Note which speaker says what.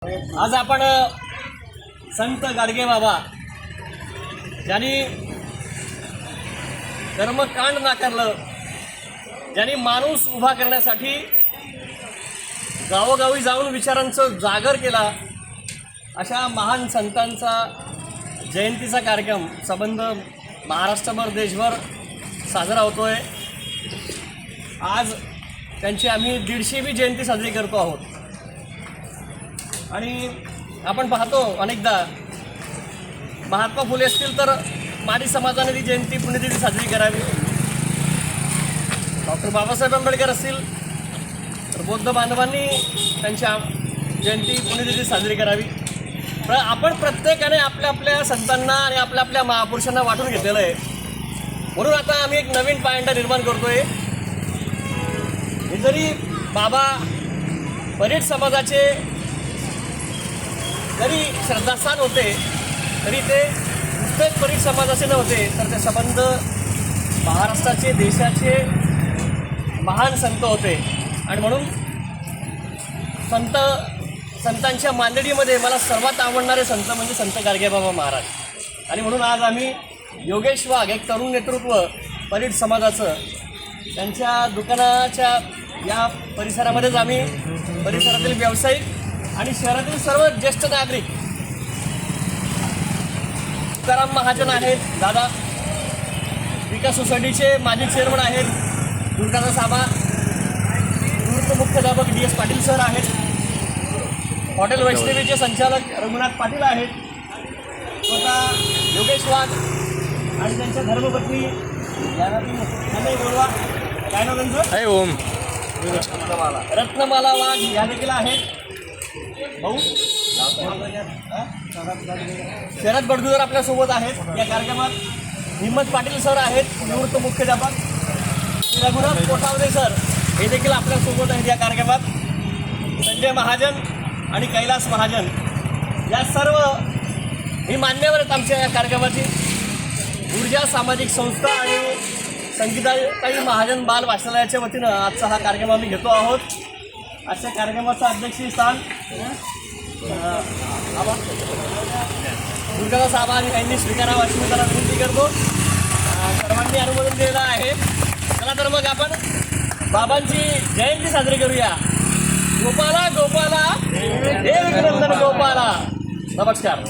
Speaker 1: आज आपण संत गाडगे बाबा ज्यांनी कर्मकांड नाकारलं, ज्यांनी माणूस उभा करण्यासाठी गावोगावी जाऊन विचारांचं जागर केला, अशा महान संतांचा जयंतीचा कार्यक्रम संबंध महाराष्ट्रभर देशभर साजरा होतोय। आज त्यांची आम्ही 150वी जयंती साजरी करतो आहोत आणि आपण पाहतो अनेकदा महात्मा फुले असतील तर माडी समाजाने ती जयंती पुण्यतिथी साजरी करावी, डॉक्टर बाबासाहेब आंबेडकर असतील तर बौद्ध बांधवांनी त्यांच्या जयंती पुण्यतिथी साजरी करावी। पण आपण प्रत्येकाने आपल्या आपल्या संतांना आणि आपल्या आपल्या महापुरुषांना वाटून घेतलेलं आहे, म्हणून आता आम्ही एक नवीन पायंडा निर्माण करतोय। हे जरी बाबा परीट समाजाचे जरी श्रद्धास्थान होते तरी ते नुसतेच परीट समाजाचे नव्हते, तर ते संबंध महाराष्ट्राचे देशाचे महान संत होते। आणि म्हणून संतांच्या मांडणीमध्ये मला सर्वात आवडणारे संत म्हणजे संत गाडगेबाबा महाराज। आणि म्हणून आज आम्ही योगेश वाघ, एक तरुण नेतृत्व परीट समाजाचं, त्यांच्या दुकानाच्या या परिसरामध्येच आम्ही परिसरातील व्यावसायिक आणि शहरातील सर्व ज्येष्ठ नागरिक, तुकाराम महाजन आहेत दादा, विकास सोसायटीचे माजी चेअरमन आहेत दुर्गादास आबा, निवृत्त मुख्याध्यापक DS पाटील सर आहेत, हॉटेल वैष्णवीचे संचालक रघुनाथ पाटील आहेत, स्वतः योगेश वाघ आणि त्यांच्या धर्मपत्नी बोलवा काय नाव त्यांचं
Speaker 2: ओम
Speaker 1: रत्नमाला वाघ या देखील आहेत। भाऊ शरद बडगुजर आपल्यासोबत आहेत या कार्यक्रमात, हिम्मत पाटील सर आहेत निवृत्त मुख्याध्यापक, रघुनाथ कोठावदे सर हे देखील आपल्यासोबत आहेत या कार्यक्रमात, संजय महाजन आणि कैलास महाजन या सर्व ही मान्यवर आहेत आमच्या या कार्यक्रमाची। ऊर्जा सामाजिक संस्था आणि संगीताताई महाजन बाल वाचनालयाच्या वतीनं आजचा हा कार्यक्रम आम्ही घेतो आहोत। अशा कार्यक्रमाचं अध्यक्षीय स्थान दुर्गादास आबा यांनी स्वीकारावं अशी मी त्याला विनंती करतो। सर्वांनी अनुमोदन दिलेलं आहे। चला तर मग आपण बाबांची जयंती साजरी करूया। गोपाला गोपाला हे विघ्नंदन गोपाला। नमस्कार।